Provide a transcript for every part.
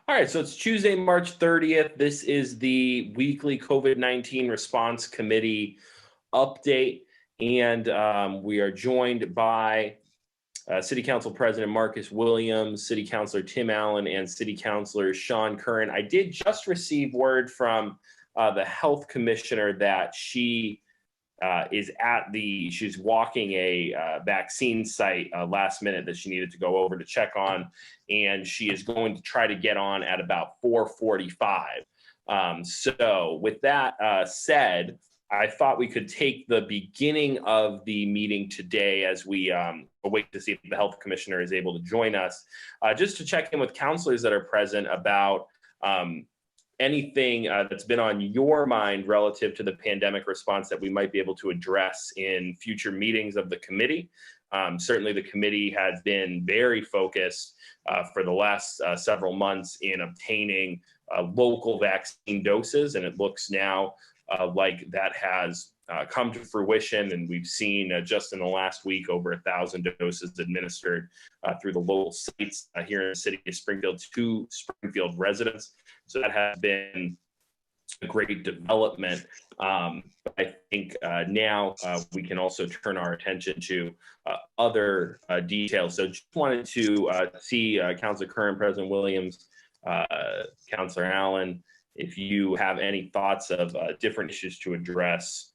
All right, so it's Tuesday, March 30th. This is the weekly COVID-19 response committee update, and we are joined by City Council President Marcus Williams, City Councilor Tim Allen, and City Councilor Sean Curran. I did just receive word from the Health Commissioner that she she's walking a vaccine site last minute that she needed to go over to check on, and she is going to try to get on at about 4:45. So with that said, I thought we could take the beginning of the meeting today as we wait to see if the Health Commissioner is able to join us, just to check in with counselors that are present about anything that's been on your mind relative to the pandemic response that we might be able to address in future meetings of the committee. Certainly the committee has been very focused for the last several months in obtaining local vaccine doses, and it looks now like that has come to fruition, and we've seen just in the last week over 1,000 doses administered through the local sites here in the city of Springfield to Springfield residents. So that has been a great development. But I think now we can also turn our attention to other details. So just wanted to see Councilor Curran, President Williams, Councilor Allen, if you have any thoughts of different issues to address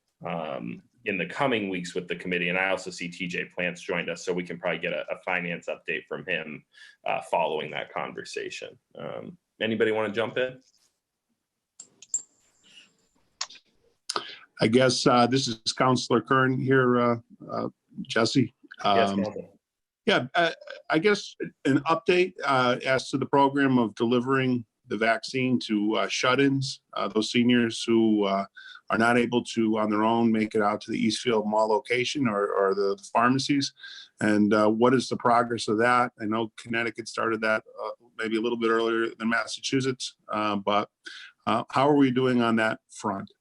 in the coming weeks with the committee. And I also see TJ Plants joined us, so we can probably get a finance update from him following that conversation. Anybody want to jump in? I guess this is Councilor Curran here, Jesse. Yes, yeah, I guess an update as to the program of delivering the vaccine to shut-ins, those seniors who are not able to on their own make it out to the Eastfield Mall location or the pharmacies, and what is the progress of that? I know Connecticut started that maybe a little bit earlier than Massachusetts, but how are we doing on that front?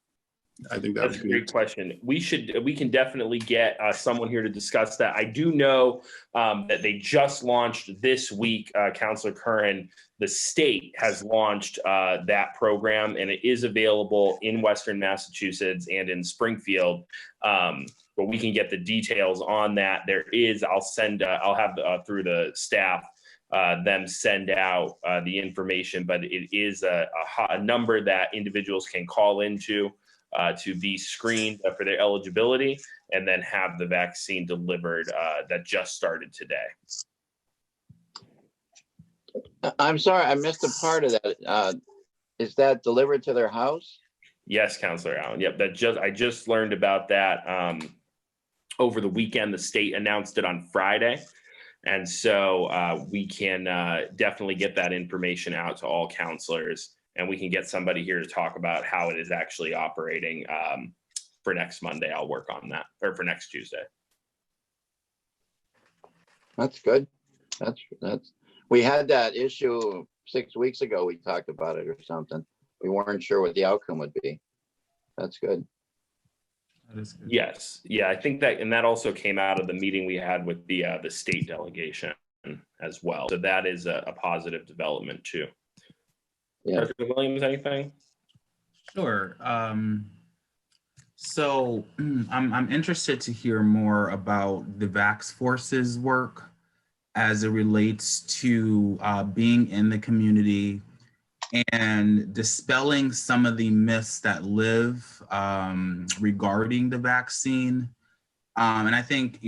I think that's a great question. We can definitely get someone here to discuss that. I do know that they just launched this week, Councilor Curran. The state has launched that program, and it is available in Western Massachusetts and in Springfield. But we can get the details on that. There is, I'll have through the staff them send out the information, but it is a number that individuals can call into to be screened for their eligibility and then have the vaccine delivered that just started today. I'm sorry, I missed a part of that. Is that delivered to their house? Yes, Councilor Allen. Yep, I just learned about that over the weekend. The state announced it on Friday. And so we can definitely get that information out to all counselors, and we can get somebody here to talk about how it is actually operating for next Monday. I'll work on that, or for next Tuesday. That's good. We had that issue 6 weeks ago. We talked about it or something. We weren't sure what the outcome would be. That's good. That is good. Yes. Yeah, I think that, and that also came out of the meeting we had with the state delegation as well. So that is a positive development too. Yeah. President Williams, anything? Sure. So I'm interested to hear more about the Vax Force's work as it relates to being in the community and dispelling some of the myths that live regarding the vaccine. And I think,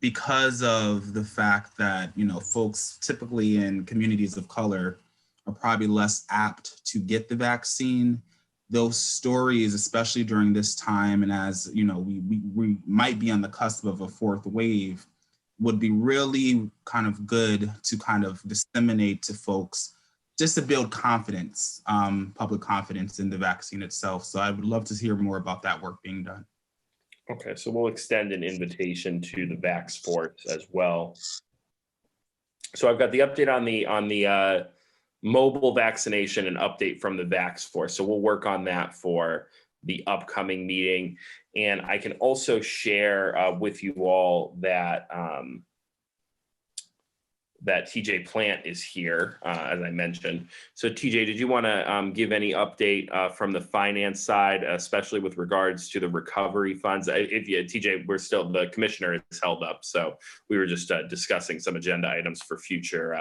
because of the fact that, folks typically in communities of color are probably less apt to get the vaccine, those stories, especially during this time, and as we might be on the cusp of a fourth wave, would be really kind of good to kind of disseminate to folks just to build confidence, public confidence in the vaccine itself. So I would love to hear more about that work being done. Okay, so we'll extend an invitation to the Vax Force as well. So I've got the update on the mobile vaccination and update from the Vax Force. So we'll work on that for the upcoming meeting. And I can also share with you all that that TJ Plant is here, as I mentioned. So TJ, did you want to give any update from the finance side, especially with regards to the recovery funds? TJ, the commissioner is held up, so we were just discussing some agenda items for future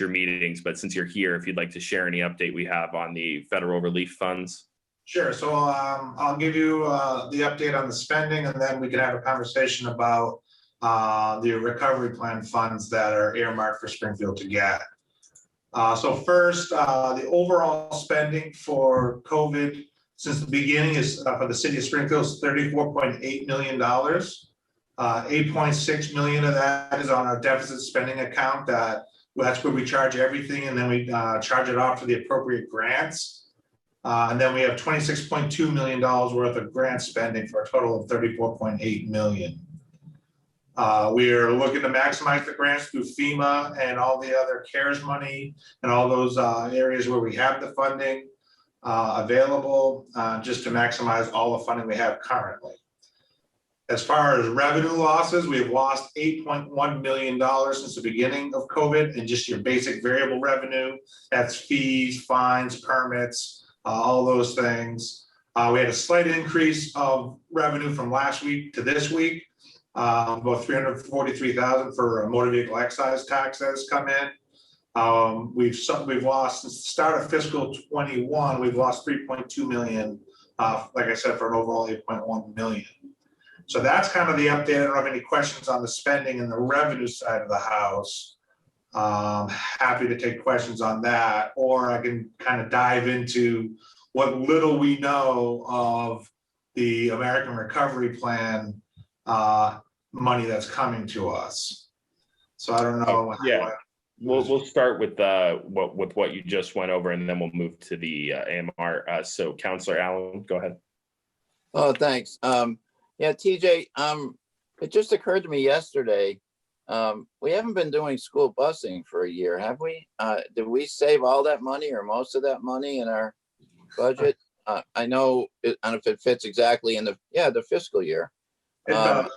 meetings. But since you're here, if you'd like to share any update we have on the federal relief funds. Sure. So I'll give you the update on the spending, and then we can have a conversation about the recovery plan funds that are earmarked for Springfield to get. So first, the overall spending for COVID since the beginning is for the city of Springfield is $34.8 million. 8.6 million of that is on our deficit spending account. That's where we charge everything, and then we charge it off to the appropriate grants. And then we have $26.2 million worth of grant spending for a total of $34.8 million. We are looking to maximize the grants through FEMA and all the other CARES money and all those areas where we have the funding available, just to maximize all the funding we have currently. As far as revenue losses, we have lost $8.1 million since the beginning of COVID, and just your basic variable revenue. That's fees, fines, permits, all those things. We had a slight increase of revenue from last week to this week. About $343,000 for motor vehicle excise tax that has come in. We've lost since the start of fiscal 21. We've lost 3.2 million. Like I said, for an overall 8.1 million. So that's kind of the update. I don't have any questions on the spending and the revenue side of the house. Happy to take questions on that, or I can kind of dive into what little we know of the American Recovery Plan money that's coming to us. So I don't know. We'll start with what you just went over, and then we'll move to the AMR. So Councilor Allen, go ahead. Oh, thanks. Yeah, TJ, it just occurred to me yesterday, we haven't been doing school busing for a year, have we? Did we save all that money or most of that money in our budget? I know, I don't know if it fits exactly in the fiscal year. It does.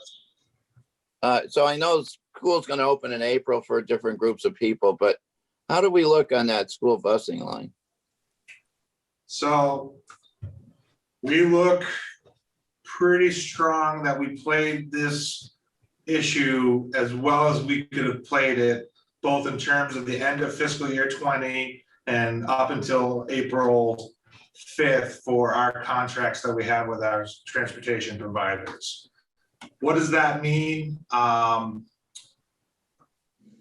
So I know school's going to open in April for different groups of people, but how do we look on that school busing line? So we look pretty strong that we played this issue as well as we could have played it, both in terms of the end of fiscal year 20 and up until April 5th for our contracts that we have with our transportation providers. What does that mean?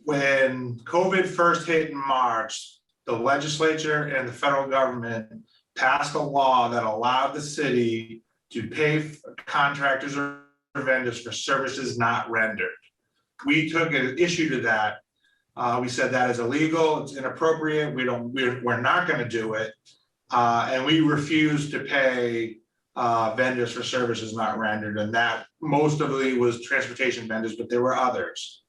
When COVID first hit in March, the legislature and the federal government passed a law that allowed the city to pay contractors or vendors for services not rendered. We took an issue to that. We said that is illegal, it's inappropriate, we're not going to do it. And we refused to pay vendors for services not rendered, and that most of it was transportation vendors, but there were others.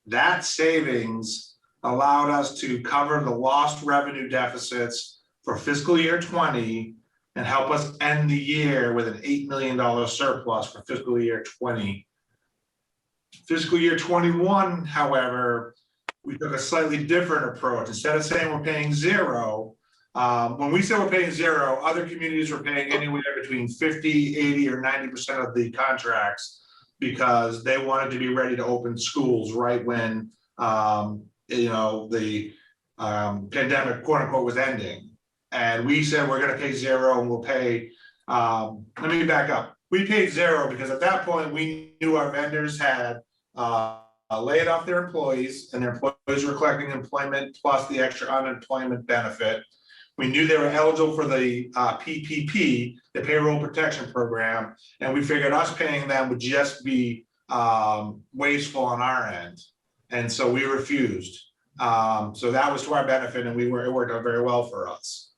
That savings allowed us to cover the lost revenue deficits for fiscal year 20 and help us end the year with an $8 million surplus for fiscal year 20. Fiscal year 21, however, we took a slightly different approach. Instead of saying we're paying zero, when we say we're paying zero, other communities were paying anywhere between 50, 80, or 90% of the contracts because they wanted to be ready to open schools right when the pandemic, quote unquote, was ending. And we said we're going to pay zero and we'll pay. Let me back up. We paid zero because at that point we knew our vendors had laid off their employees, and their employees were collecting employment plus the extra unemployment benefit. We knew they were eligible for the PPP, the Payroll Protection Program, and we figured us paying them would just be wasteful on our end. And so we refused. So that was to our benefit, and it worked out very well for us.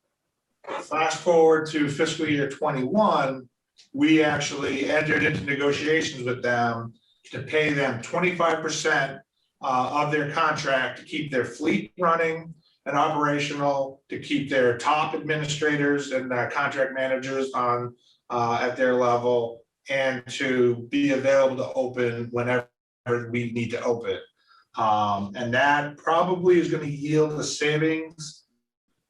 Fast forward to fiscal year 21, we actually entered into negotiations with them to pay them 25% of their contract to keep their fleet running and operational, to keep their top administrators and contract managers on at their level, and to be available to open whenever we need to open. And that probably is going to yield a savings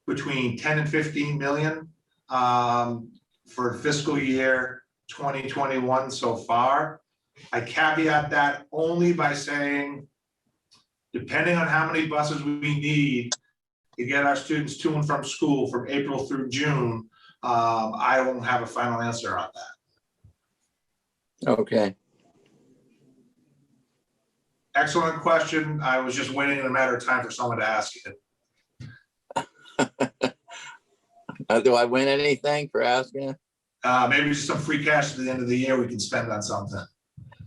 between 10 and 15 million for fiscal year 2021 so far. I caveat that only by saying, depending on how many buses we need to get our students to and from school from April through June, I won't have a final answer on that. Okay. Excellent question. I was just waiting in a matter of time for someone to ask it. Do I win anything for asking it? Maybe just some free cash at the end of the year we can spend on something.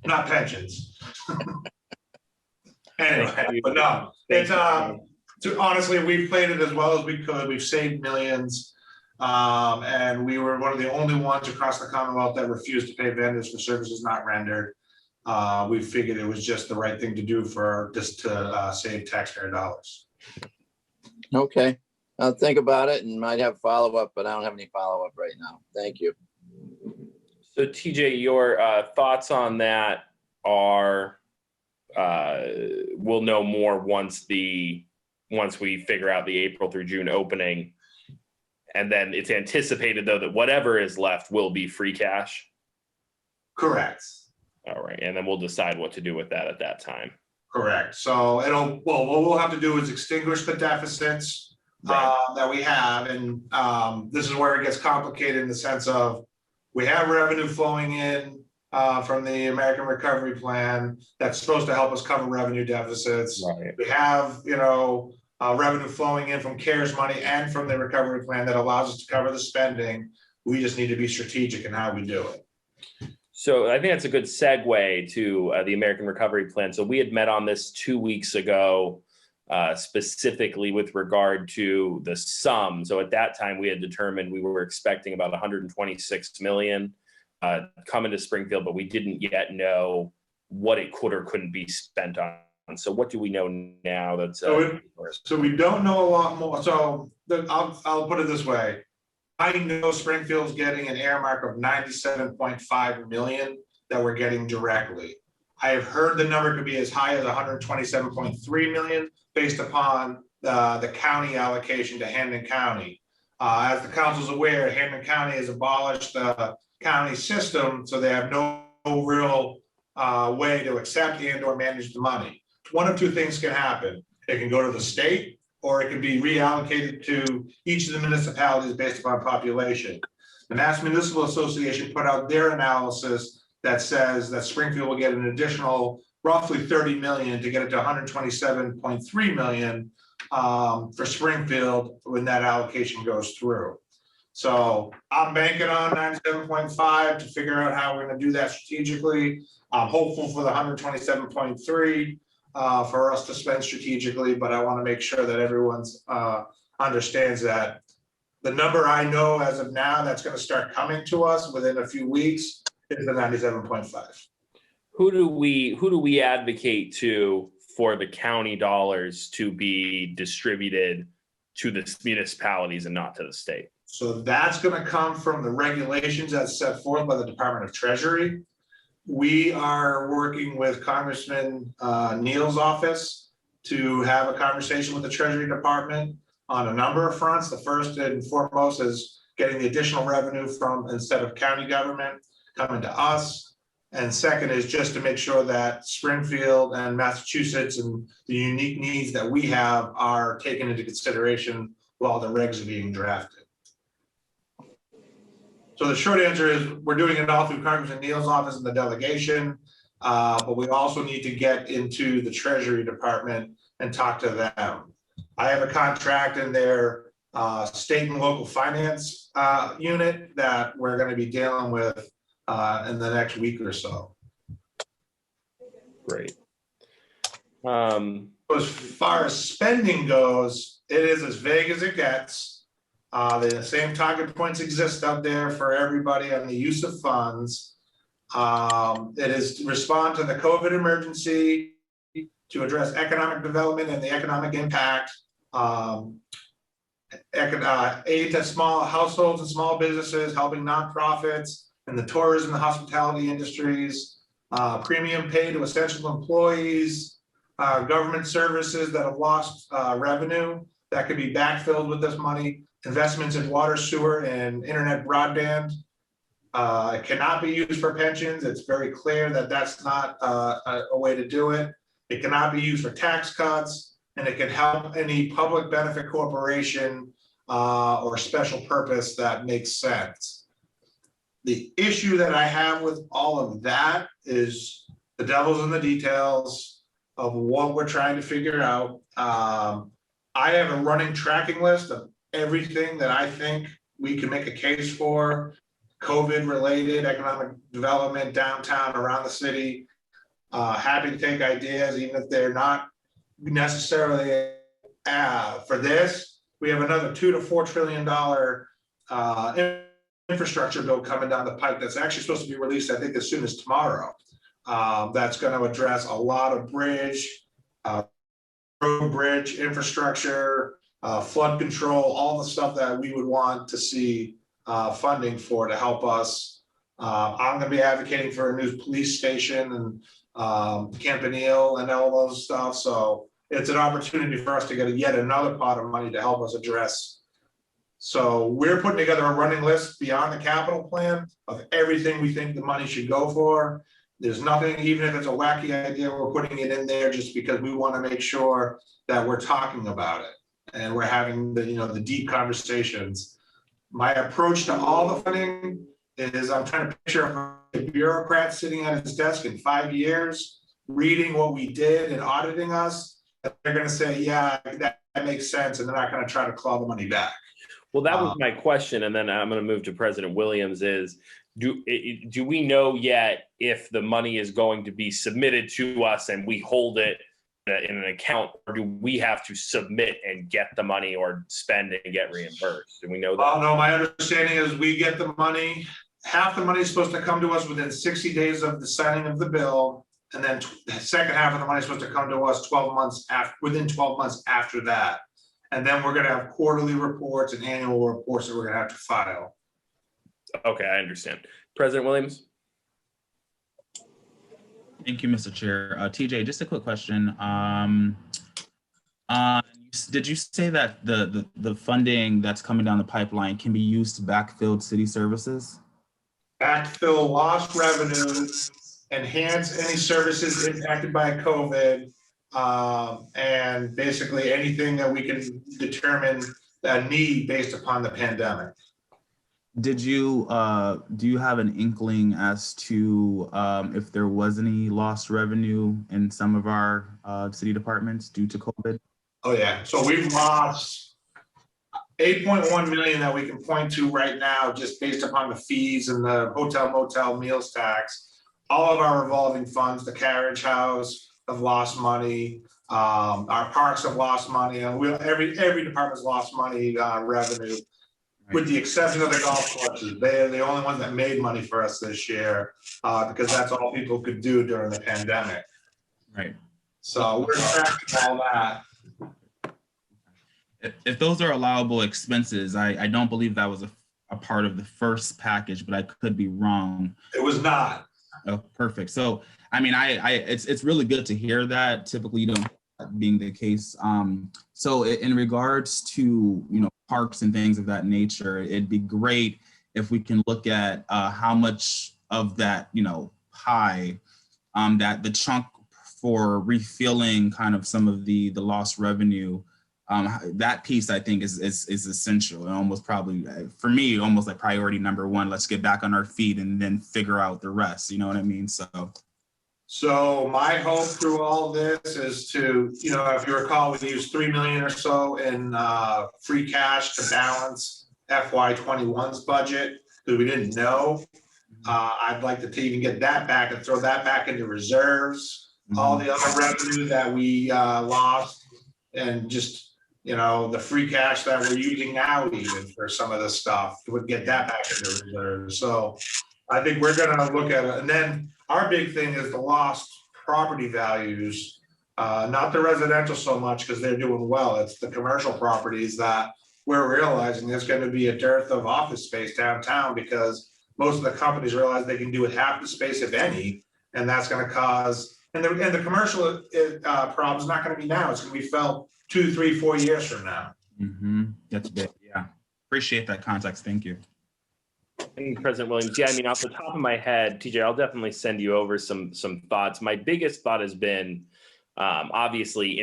Not pensions. Anyway, but no, it's honestly, we've played it as well as we could. We've saved millions. And we were one of the only ones across the Commonwealth that refused to pay vendors for services not rendered. We figured it was just the right thing to do for just to save taxpayer dollars. Okay. I'll think about it and might have follow-up, but I don't have any follow-up right now. Thank you. So TJ, your thoughts on that are, we'll know more once we figure out the April through June opening. And then it's anticipated though that whatever is left will be free cash. Correct. All right. And then we'll decide what to do with that at that time. Correct. So what we'll have to do is extinguish the deficits that we have. And this is where it gets complicated in the sense of we have revenue flowing in from the American Recovery Plan that's supposed to help us cover revenue deficits. Right. We have, revenue flowing in from CARES money and from the recovery plan that allows us to cover the spending. We just need to be strategic in how we do it. So I think that's a good segue to the American Recovery Plan. So we had met on this 2 weeks ago, specifically with regard to the sum. So at that time, we had determined we were expecting about 126 million coming to Springfield, but we didn't yet know what it could or couldn't be spent on. So what do we know now? That's so we don't know a lot more. So I'll put it this way. I know Springfield's getting an earmark of 97.5 million that we're getting directly. I have heard the number could be as high as 127.3 million based upon the county allocation to Hamden County. As the council's aware, Hamden County has abolished the county system, so they have no real way to accept and or manage the money. One of two things can happen. It can go to the state, or it can be reallocated to each of the municipalities based upon population. The Mass Municipal Association put out their analysis that says that Springfield will get an additional roughly 30 million to get it to 127.3 million for Springfield when that allocation goes through. So I'm banking on 97.5 to figure out how we're going to do that strategically. I'm hopeful for the 127.3 for us to spend strategically, but I want to make sure that everyone's understands that the number I know as of now that's going to start coming to us within a few weeks is the 97.5. Who do we advocate to for the county dollars to be distributed to the municipalities and not to the state? So that's going to come from the regulations as set forth by the Department of Treasury. We are working with Congressman Neal's office to have a conversation with the Treasury Department on a number of fronts. The first and foremost is getting the additional revenue from, instead of county government, coming to us. And second is just to make sure that Springfield and Massachusetts and the unique needs that we have are taken into consideration while the regs are being drafted. So the short answer is we're doing it all through Congressman Neal's office and the delegation, but we also need to get into the Treasury Department and talk to them. I have a contract in their state and local finance unit that we're going to be dealing with in the next week or so. Great. As far as spending goes, it is as vague as it gets. The same target points exist out there for everybody on the use of funds. It is to respond to the COVID emergency, to address economic development and the economic impact, aid to small households and small businesses, helping nonprofits in the tourism and hospitality industries, premium pay to essential employees, government services that have lost revenue that could be backfilled with this money, investments in water, sewer, and internet broadband. It cannot be used for pensions. It's very clear that that's not a way to do it. It cannot be used for tax cuts, and it can help any public benefit corporation or special purpose that makes sense. The issue that I have with all of that is the devil's in the details of what we're trying to figure out. I have a running tracking list of everything that I think we can make a case for, COVID-related, economic development, downtown, around the city. Happy to take ideas, even if they're not necessarily for this. We have another $2 to $4 trillion infrastructure bill coming down the pike that's actually supposed to be released, I think, as soon as tomorrow. That's going to address a lot of road bridge infrastructure, flood control, all the stuff that we would want to see funding for to help us. I'm going to be advocating for a new police station and Campanile and all those stuff. So it's an opportunity for us to get yet another pot of money to help us address. So we're putting together a running list beyond the capital plan of everything we think the money should go for. There's nothing, even if it's a wacky idea, we're putting it in there just because we want to make sure that we're talking about it and we're having the, the deep conversations. My approach to all the funding is I'm trying to picture a bureaucrat sitting at his desk in 5 years, reading what we did and auditing us. And they're going to say, yeah, that makes sense. And they're not going to try to claw the money back. Well, that was my question. And then I'm going to move to President Williams is, do we know yet if the money is going to be submitted to us and we hold it in an account, or do we have to submit and get the money or spend it and get reimbursed? Do we know that? Well, no, my understanding is we get the money. Half the money is supposed to come to us within 60 days of the signing of the bill. And then the second half of the money is supposed to come to us within 12 months after that. And then we're going to have quarterly reports and annual reports that we're going to have to file. Okay, I understand. President Williams? Thank you, Mr. Chair. TJ, just a quick question. Did you say that the funding that's coming down the pipeline can be used to backfill city services? Backfill lost revenue, enhance any services impacted by COVID, and basically anything that we can determine a need based upon the pandemic. Do you have an inkling as to if there was any lost revenue in some of our city departments due to COVID? Oh yeah, so we've lost 8.1 million that we can point to right now, just based upon the fees and the hotel motel meals tax. All of our revolving funds, the carriage house have lost money. Our parks have lost money, and every department's lost money revenue. With the exception of the golf courses. They're the only ones that made money for us this year because that's all people could do during the pandemic. Right. So we're tracking all that. If those are allowable expenses, I don't believe that was a part of the first package, but I could be wrong. It was not. Oh, perfect. So, I mean, it's really good to hear that. Typically, you don't being the case. So in regards to, parks and things of that nature, it'd be great if we can look at how much of that, pie, that the chunk for refilling kind of some of the lost revenue, that piece I think is essential and almost probably, for me, almost like priority number one. Let's get back on our feet and then figure out the rest. You know what I mean? So my hope through all this is to, if you recall, we used 3 million or so in free cash to balance FY21's budget because we didn't know. I'd like to even get that back and throw that back into reserves. All the other revenue that we lost, and just, the free cash that we're using now even for some of this stuff, would get that back into reserves. So I think we're going to look at it. And then our big thing is the lost property values, not the residential so much because they're doing well. It's the commercial properties that we're realizing there's going to be a dearth of office space downtown because most of the companies realize they can do it half the space, if any, and that's going to cause And the commercial problem is not going to be now. It's going to be felt 2, 3, 4 years from now. That's big. Yeah. Appreciate that context. Thank you. Thank you, President Williams. Yeah, I mean, off the top of my head, TJ, I'll definitely send you over some thoughts. My biggest thought has been obviously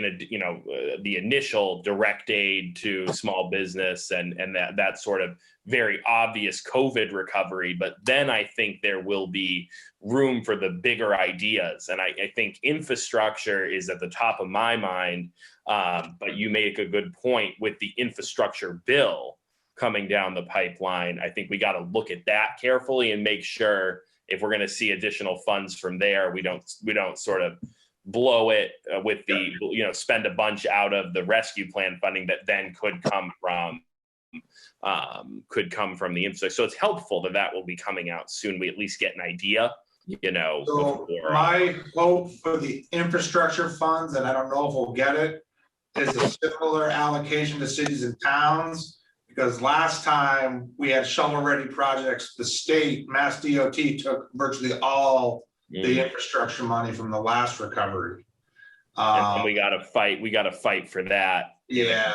the initial direct aid to small business and that sort of very obvious COVID recovery. But then I think there will be room for the bigger ideas. And I think infrastructure is at the top of my mind. But you make a good point with the infrastructure bill coming down the pipeline. I think we got to look at that carefully and make sure if we're going to see additional funds from there, we don't sort of blow it with the, spend a bunch out of the rescue plan funding that then could come from the infrastructure. So it's helpful that will be coming out soon. We at least get an idea, So my hope for the infrastructure funds, and I don't know if we'll get it, is a similar allocation to cities and towns. Because last time we had shovel-ready projects, the state, Mass DOT, took virtually all the infrastructure money from the last recovery. And we got to fight. We got to fight for that. Yeah.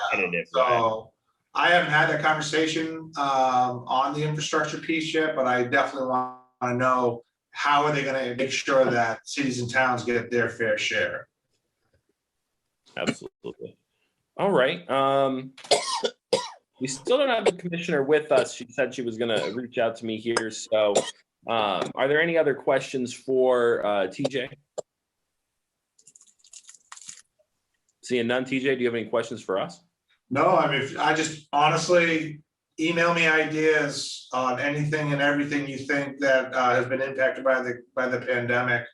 So I haven't had that conversation on the infrastructure piece yet, but I definitely want to know how are they going to make sure that cities and towns get their fair share. Absolutely. All right. We still don't have the commissioner with us. She said she was going to reach out to me here. So are there any other questions for TJ? Seeing none, TJ, do you have any questions for us? No, I mean, I just honestly email me ideas on anything and everything you think that has been impacted by the pandemic.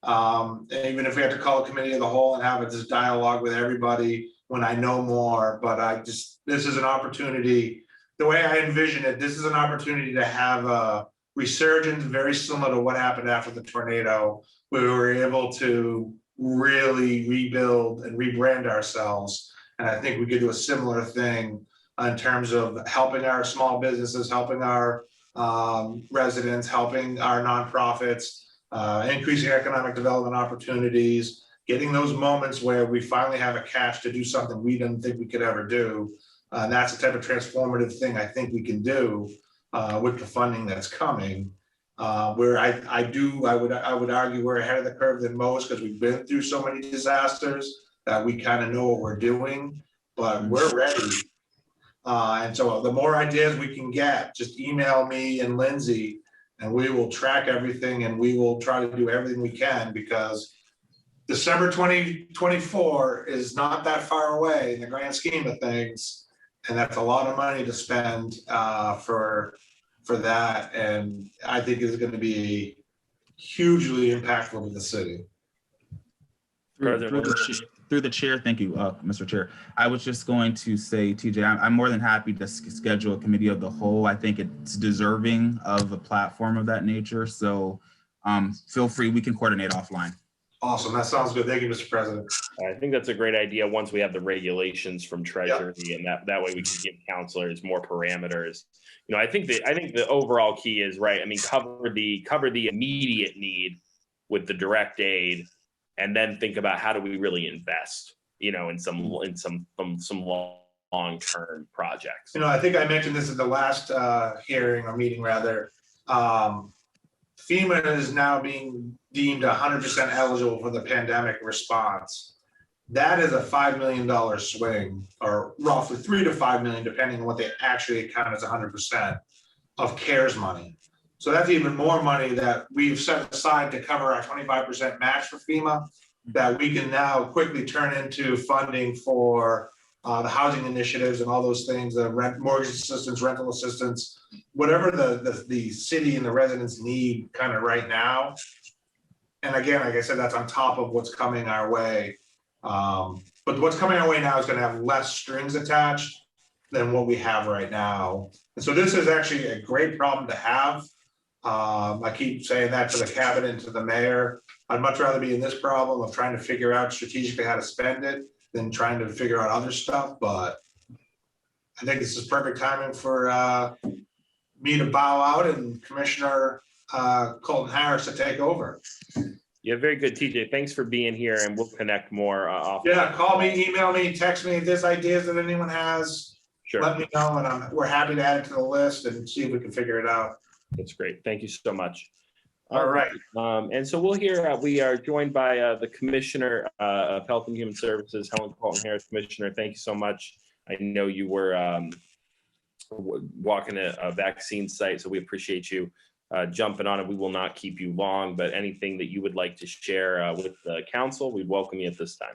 And even if we have to call a committee of the whole and have this dialogue with everybody when I know more, but this is an opportunity, the way I envision it, this is an opportunity to have a resurgence very similar to what happened after the tornado, where we were able to really rebuild and rebrand ourselves. And I think we could do a similar thing in terms of helping our small businesses, helping our residents, helping our nonprofits, increasing economic development opportunities, getting those moments where we finally have a cash to do something we didn't think we could ever do. And that's the type of transformative thing I think we can do with the funding that's coming. Where I would argue we're ahead of the curve than most because we've been through so many disasters that we kind of know what we're doing, but we're ready. And so the more ideas we can get, just email me and Lindsay, and we will track everything and we will try to do everything we can, because December 2024 is not that far away in the grand scheme of things. And that's a lot of money to spend for that. And I think it's going to be hugely impactful to the city. Through the chair, thank you, Mr. Chair. I was just going to say, TJ, I'm more than happy to schedule a committee of the whole. I think it's deserving of a platform of that nature. So feel free, we can coordinate offline. Awesome, that sounds good. Thank you, Mr. President. I think that's a great idea once we have the regulations from Treasury, and that way we can give counselors more parameters. I think the overall key is right. I mean, cover the immediate need with the direct aid, and then think about how do we really invest, in some long-term projects. I think I mentioned this at the last hearing or meeting rather. FEMA is now being deemed 100% eligible for the pandemic response. That is a $5 million swing, or roughly $3 to $5 million, depending on what they actually account as 100% of CARES money. So that's even more money that we've set aside to cover our 25% match for FEMA, that we can now quickly turn into funding for the housing initiatives and all those things, the mortgage assistance, rental assistance, whatever the city and the residents need kind of right now. And again, like I said, that's on top of what's coming our way. But what's coming our way now is going to have less strings attached than what we have right now. And so this is actually a great problem to have. I keep saying that to the cabinet and to the mayor. I'd much rather be in this problem of trying to figure out strategically how to spend it than trying to figure out other stuff. But I think this is perfect timing for me to bow out and Commissioner Colton Harris to take over. Yeah, very good, TJ. Thanks for being here, and we'll connect more often. Yeah, call me, email me, text me if there's ideas that anyone has. Sure. Let me know, and we're happy to add it to the list and see if we can figure it out. That's great. Thank you so much. All right. And so we'll hear, we are joined by the Commissioner of Health and Human Services, Helen Colton Harris. Commissioner, thank you so much. I know you were walking a vaccine site, so we appreciate you jumping on it. We will not keep you long, but anything that you would like to share with the council, we'd welcome you at this time.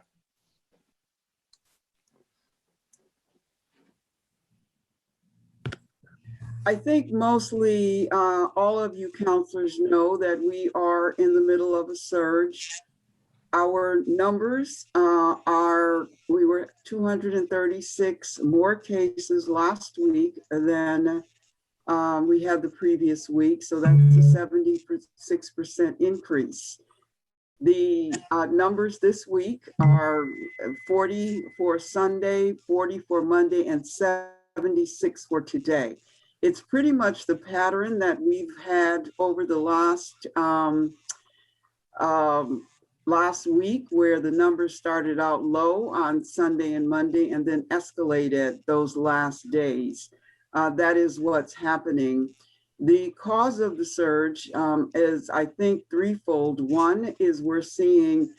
I think mostly all of you counselors know that we are in the middle of a surge. Our numbers we were 236 more cases last week than we had the previous week. So that's a 76% increase. The numbers this week are 40 for Sunday, 40 for Monday, and 76 for today. It's pretty much the pattern that we've had over the last week, where the numbers started out low on Sunday and Monday and then escalated those last days. That is what's happening. The cause of the surge is, I think, threefold. One is we're seeing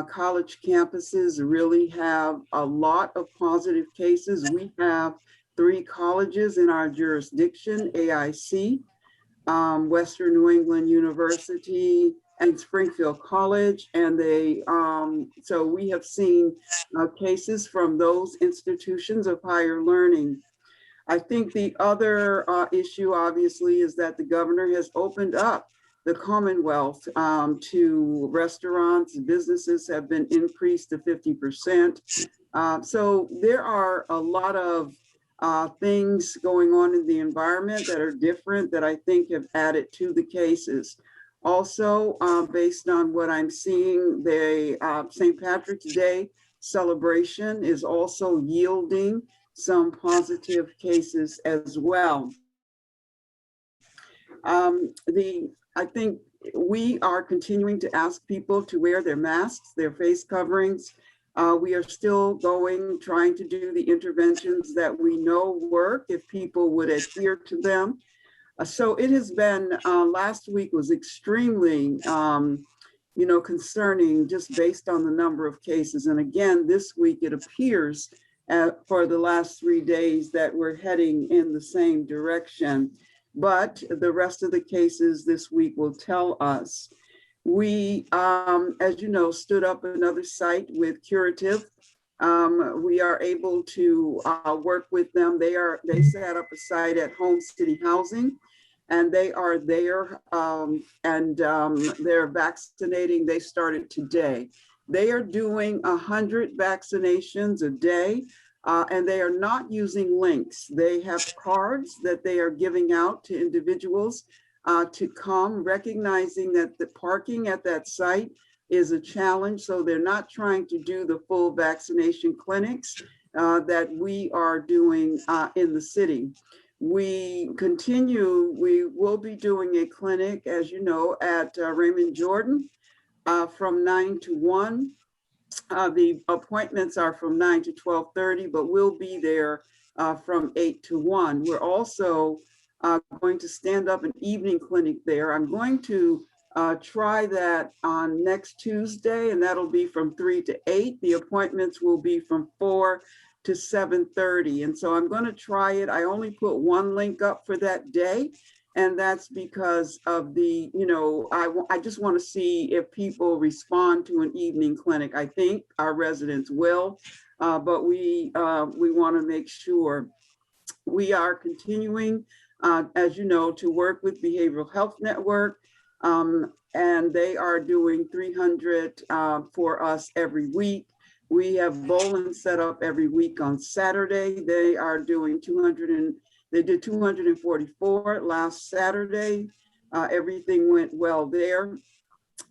college campuses really have a lot of positive cases. We have 3 colleges in our jurisdiction: AIC, Western New England University, and Springfield College. And so we have seen cases from those institutions of higher learning. I think the other issue, obviously, is that the governor has opened up the Commonwealth to restaurants. Businesses have been increased to 50%. So there are a lot of things going on in the environment that are different that I think have added to the cases. Also, based on what I'm seeing, the St. Patrick's Day celebration is also yielding some positive cases as well. I think we are continuing to ask people to wear their masks, their face coverings. We are still trying to do the interventions that we know work if people would adhere to them. So it has been, last week was extremely, concerning just based on the number of cases. And again, this week it appears for the last 3 days that we're heading in the same direction. But the rest of the cases this week will tell us. We, as you know, stood up another site with Curative. We are able to work with them. They set up a site at Home City Housing, and they are there, and they're vaccinating. They started today. They are doing 100 vaccinations a day, and they are not using links. They have cards that they are giving out to individuals to come, recognizing that the parking at that site is a challenge. So they're not trying to do the full vaccination clinics that we are doing in the city. We will be doing a clinic, as you know, at Raymond Jordan from 9 to 1. The appointments are from 9 to 12:30, but we'll be there from 8 to 1. We're also going to stand up an evening clinic there. I'm going to try that on next Tuesday, and that'll be from 3 to 8. The appointments will be from 4 to 7:30. And so I'm going to try it. I only put one link up for that day. And that's because of the, I just want to see if people respond to an evening clinic. I think our residents will, but we want to make sure. We are continuing, as you know, to work with Behavioral Health Network, and they are doing 300 for us every week. We have bowling set up every week on Saturday. They are doing 200 they did 244 last Saturday. Everything went well there.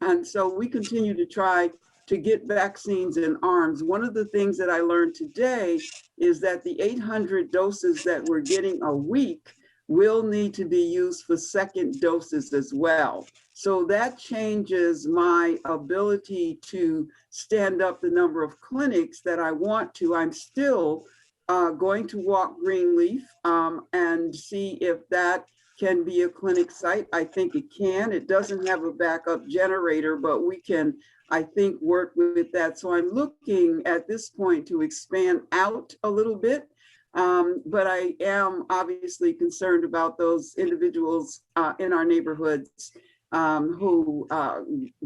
And so we continue to try to get vaccines in arms. One of the things that I learned today is that the 800 doses that we're getting a week will need to be used for second doses as well. So that changes my ability to stand up the number of clinics that I want to. I'm still going to walk Greenleaf and see if that can be a clinic site. I think it can. It doesn't have a backup generator, but we can, I think, work with that. So I'm looking at this point to expand out a little bit. But I am obviously concerned about those individuals in our neighborhoods who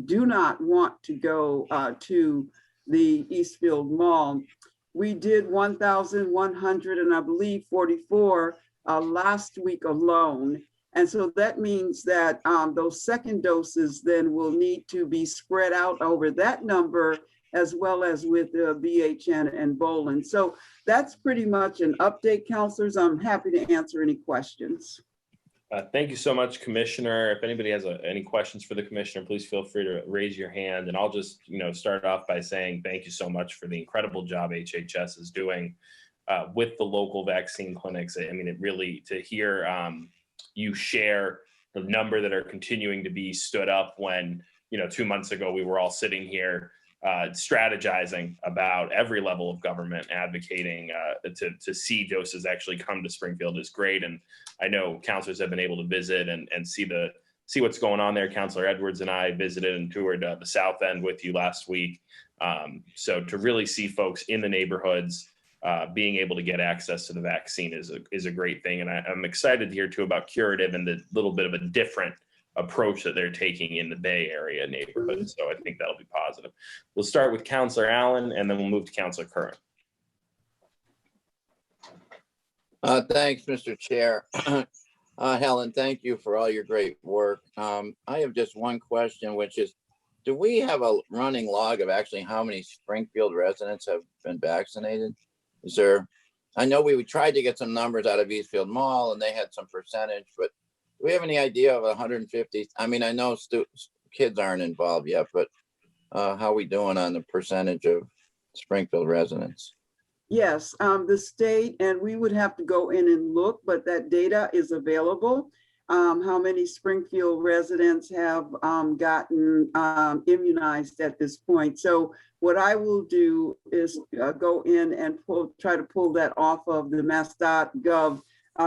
do not want to go to the Eastfield Mall. We did 1,100 and I believe 44 last week alone. And so that means that those second doses then will need to be spread out over that number, as well as with BHN and Bolin. So that's pretty much an update, counselors. I'm happy to answer any questions. Thank you so much, Commissioner. If anybody has any questions for the Commissioner, please feel free to raise your hand. And I'll just, start off by saying thank you so much for the incredible job HHS is doing with the local vaccine clinics. I mean, it really, to hear you share the number that are continuing to be stood up when, 2 months ago, we were all sitting here strategizing about every level of government advocating to see doses actually come to Springfield is great. And I know counselors have been able to visit and see what's going on there. Counselor Edwards and I visited and toured the South End with you last week. So to really see folks in the neighborhoods being able to get access to the vaccine is a great thing. And I'm excited to hear too about Curative and the little bit of a different approach that they're taking in the Bay Area neighborhood. So I think that'll be positive. We'll start with Counselor Allen and then we'll move to Counselor Curran. Thanks, Mr. Chair. Helen, thank you for all your great work. I have just one question, which is, do we have a running log of actually how many Springfield residents have been vaccinated? Is there, I know we tried to get some numbers out of Eastfield Mall and they had some percentage, but do we have any idea of 150? I mean, I know kids aren't involved yet, but how are we doing on the percentage of Springfield residents? Yes, the state, and we would have to go in and look, but that data is available. How many Springfield residents have gotten immunized at this point. So what I will do is go in and try to pull that off of the mass.gov.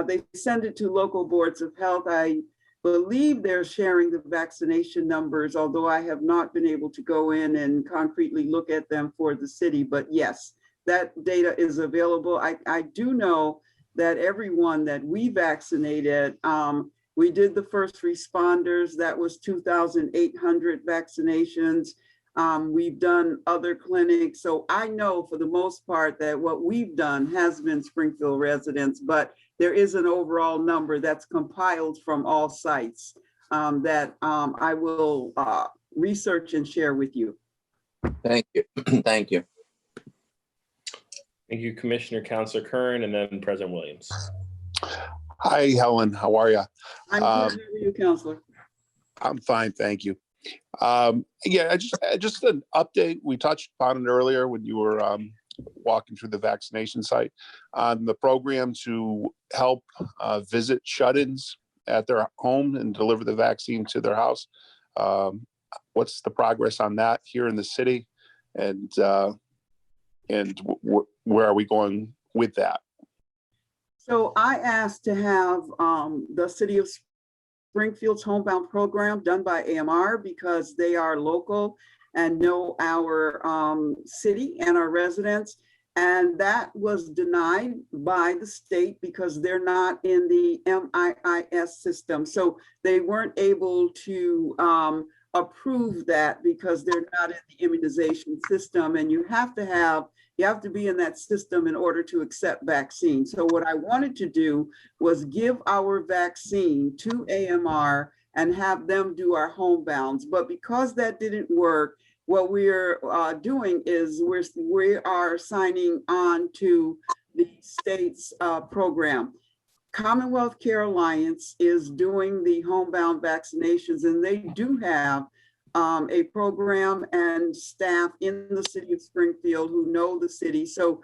They send it to local boards of health. I believe they're sharing the vaccination numbers, although I have not been able to go in and concretely look at them for the city. But yes, that data is available. I do know that everyone that we vaccinated, we did the first responders, that was 2,800 vaccinations. We've done other clinics. So I know for the most part that what we've done has been Springfield residents, but there is an overall number that's compiled from all sites that I will research and share with you. Thank you. Thank you. Thank you, Commissioner. Counselor Curran and then President Williams. Hi, Helen. How are you? I'm good. How are you, Counselor? I'm fine, thank you. Yeah, just an update. We touched upon it earlier when you were walking through the vaccination site on the program to help visit shut-ins at their home and deliver the vaccine to their house. What's the progress on that here in the city, and where are we going with that? So I asked to have the City of Springfield's homebound program done by AMR because they are local and know our city and our residents. And that was denied by the state because they're not in the MIIS system. So they weren't able to approve that because they're not in the immunization system. And you have to be in that system in order to accept vaccine. So what I wanted to do was give our vaccine to AMR and have them do our homebounds. But because that didn't work, what we're doing is we are signing on to the state's program. Commonwealth Care Alliance is doing the homebound vaccinations, and they do have a program and staff in the city of Springfield who know the city. So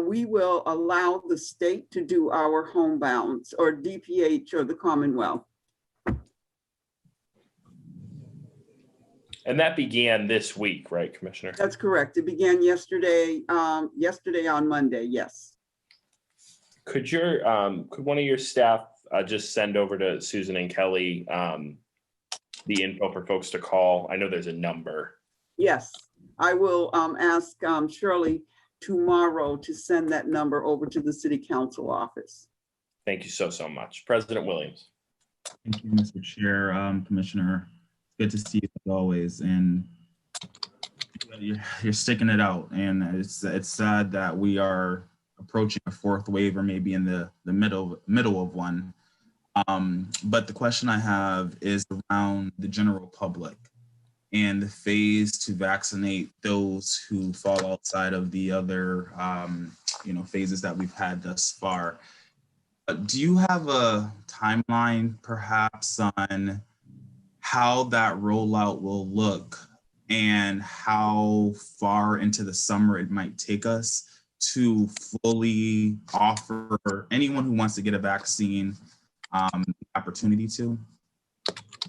we will allow the state to do our homebounds, or DPH, or the Commonwealth. And that began this week, right, Commissioner? That's correct. It began yesterday, yesterday on Monday, yes. Could one of your staff just send over to Susan and Kelly the info for folks to call? I know there's a number. Yes, I will ask Shirley tomorrow to send that number over to the City Council office. Thank you so much. President Williams. Thank you, Mr. Chair, Commissioner. Good to see you as always, and you're sticking it out. And it's sad that we are approaching a fourth wave, or maybe in the middle of one. But the question I have is around the general public and the phase to vaccinate those who fall outside of the other phases that we've had thus far. Do you have a timeline perhaps on how that rollout will look and how far into the summer it might take us to fully offer anyone who wants to get a vaccine the opportunity to?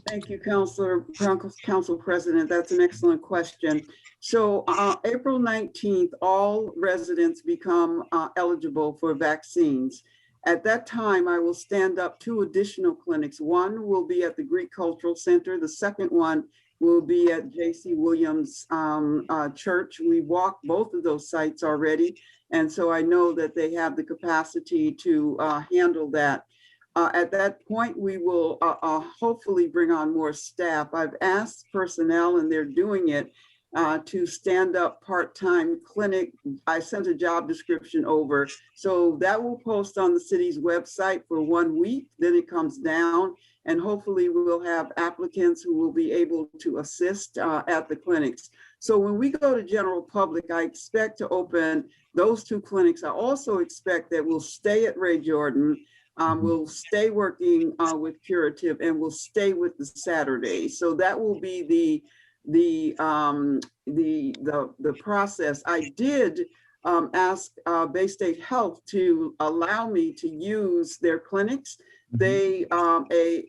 Thank you, Council President. That's an excellent question. So April 19th, all residents become eligible for vaccines. At that time, I will stand up 2 additional clinics. One will be at the Greek Cultural Center. The second one will be at J.C. Williams Church. We walked both of those sites already, and so I know that they have the capacity to handle that. At that point, we will hopefully bring on more staff. I've asked personnel, and they're doing it, to stand up part-time clinic. I sent a job description over. So that will post on the city's website for 1 week, then it comes down, and hopefully we'll have applicants who will be able to assist at the clinics. So when we go to general public, I expect to open those 2 clinics. I also expect that we'll stay at Ray Jordan, we'll stay working with Curative, and we'll stay with the Saturday. So that will be the process. I did ask Bay State Health to allow me to use their clinics. A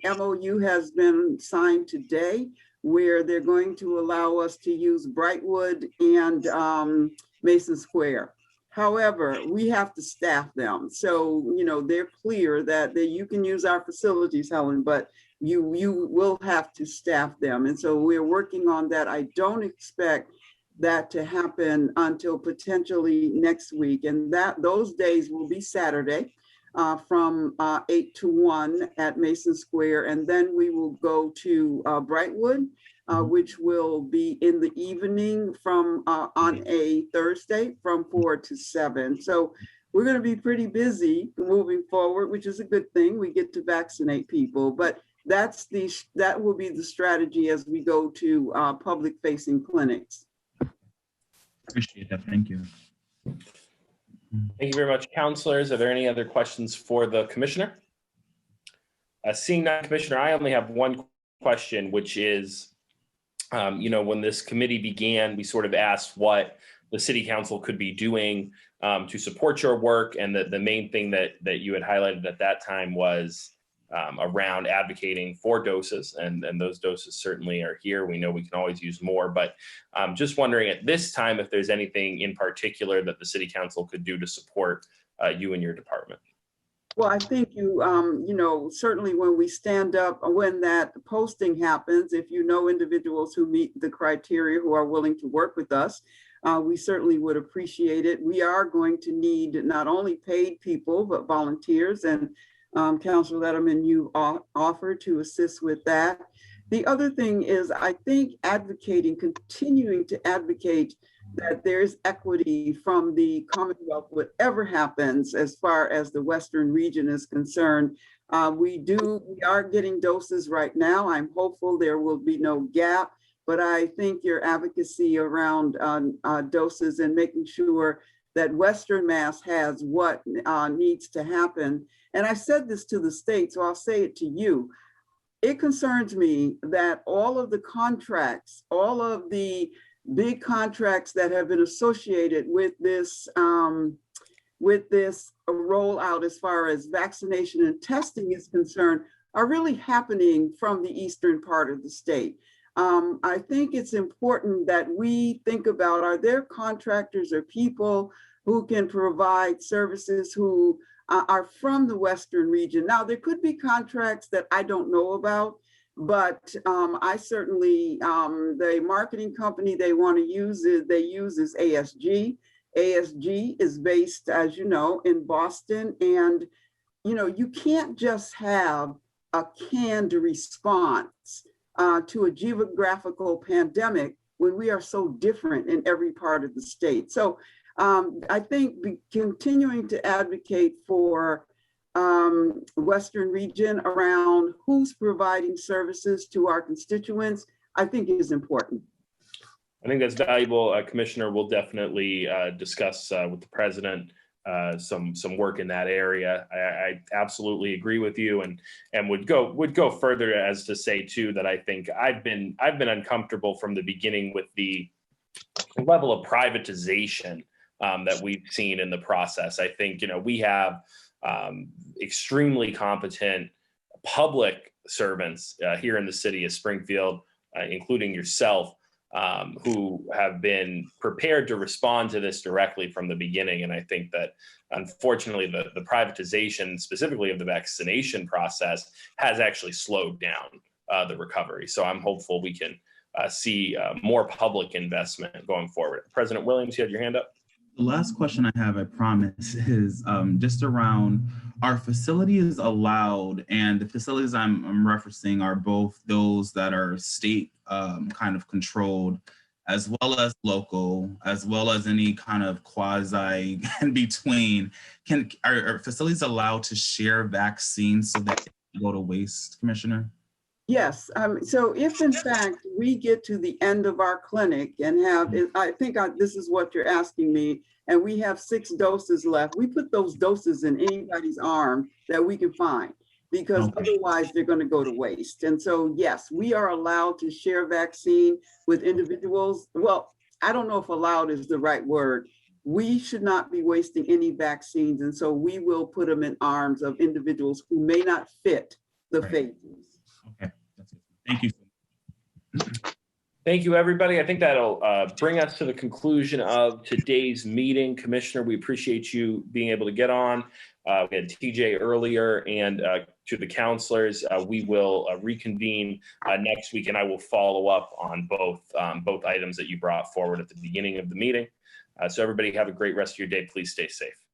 MOU has been signed today where they're going to allow us to use Brightwood and Mason Square. However, we have to staff them. So, they're clear that you can use our facilities, Helen, but you will have to staff them. And so we're working on that. I don't expect that to happen until potentially next week. And those days will be Saturday from 8 to 1 at Mason Square. And then we will go to Brightwood, which will be in the evening from on a Thursday from 4 to 7. So we're going to be pretty busy moving forward, which is a good thing. We get to vaccinate people, but that will be the strategy as we go to public facing clinics. Appreciate that. Thank you. Thank you very much, councilors. Are there any other questions for the commissioner? Seeing none, Commissioner, I only have one question, which is, when this committee began, we sort of asked what the city council could be doing to support your work. And the main thing that you had highlighted at that time was around advocating for doses, and those doses certainly are here. We know we can always use more, but just wondering at this time if there's anything in particular that the city council could do to support you and your department. Well, I think certainly when we stand up, when that posting happens, if individuals who meet the criteria who are willing to work with us, we certainly would appreciate it. We are going to need not only paid people, but volunteers, and Councilor Letterman, you offered to assist with that. The other thing is, I think continuing to advocate that there's equity from the Commonwealth, whatever happens as far as the Western region is concerned. We are getting doses right now. I'm hopeful there will be no gap, but I think your advocacy around doses and making sure that Western Mass has what needs to happen. And I said this to the state, so I'll say it to you. it concerns me that all of the contracts, all of the big contracts that have been associated with this rollout as far as vaccination and testing is concerned are really happening from the eastern part of the state. I think it's important that we think about, are there contractors or people who can provide services who are from the western region? Now, there could be contracts that I don't know about, but I certainly, the marketing company they want to use is ASG. ASG is based, as you know, in Boston. And, you know, you can't just have a canned response to a geographical pandemic when we are so different in every part of the state. So I think continuing to advocate for Western region around who's providing services to our constituents, I think is important. I think that's valuable, Commissioner. We'll definitely discuss with the president some work in that area. I absolutely agree with you, and would go further as to say too that I think I've been uncomfortable from the beginning with the level of privatization that we've seen in the process. I think, you know, we have extremely competent public servants here in the city of Springfield, including yourself, who have been prepared to respond to this directly from the beginning. And I think that, unfortunately, the privatization, specifically of the vaccination process, has actually slowed down the recovery. So I'm hopeful we can see more public investment going forward. President Williams, you had your hand up. The last question I have, I promise, is just around, our facilities allowed, and the facilities I'm referencing are both those that are state kind of controlled, as well as local, as well as any kind of quasi in between. Are facilities allowed to share vaccines so that they go to waste, Commissioner? Yes. So if in fact we get to the end of our clinic and have, I think this is what you're asking me, and we have 6 doses left, we put those doses in anybody's arm that we can find, because otherwise they're going to go to waste. And so, yes, we are allowed to share vaccine with individuals. Well, I don't know if allowed is the right word. We should not be wasting any vaccines. And so we will put them in arms of individuals who may not fit the phases. Okay, that's it. Thank you. Thank you, everybody. I think that'll bring us to the conclusion of today's meeting. Commissioner, we appreciate you being able to get on. We had TJ earlier, and to the counselors, we will reconvene next week, and I will follow up on both items that you brought forward at the beginning of the meeting. So everybody have a great rest of your day. Please stay safe.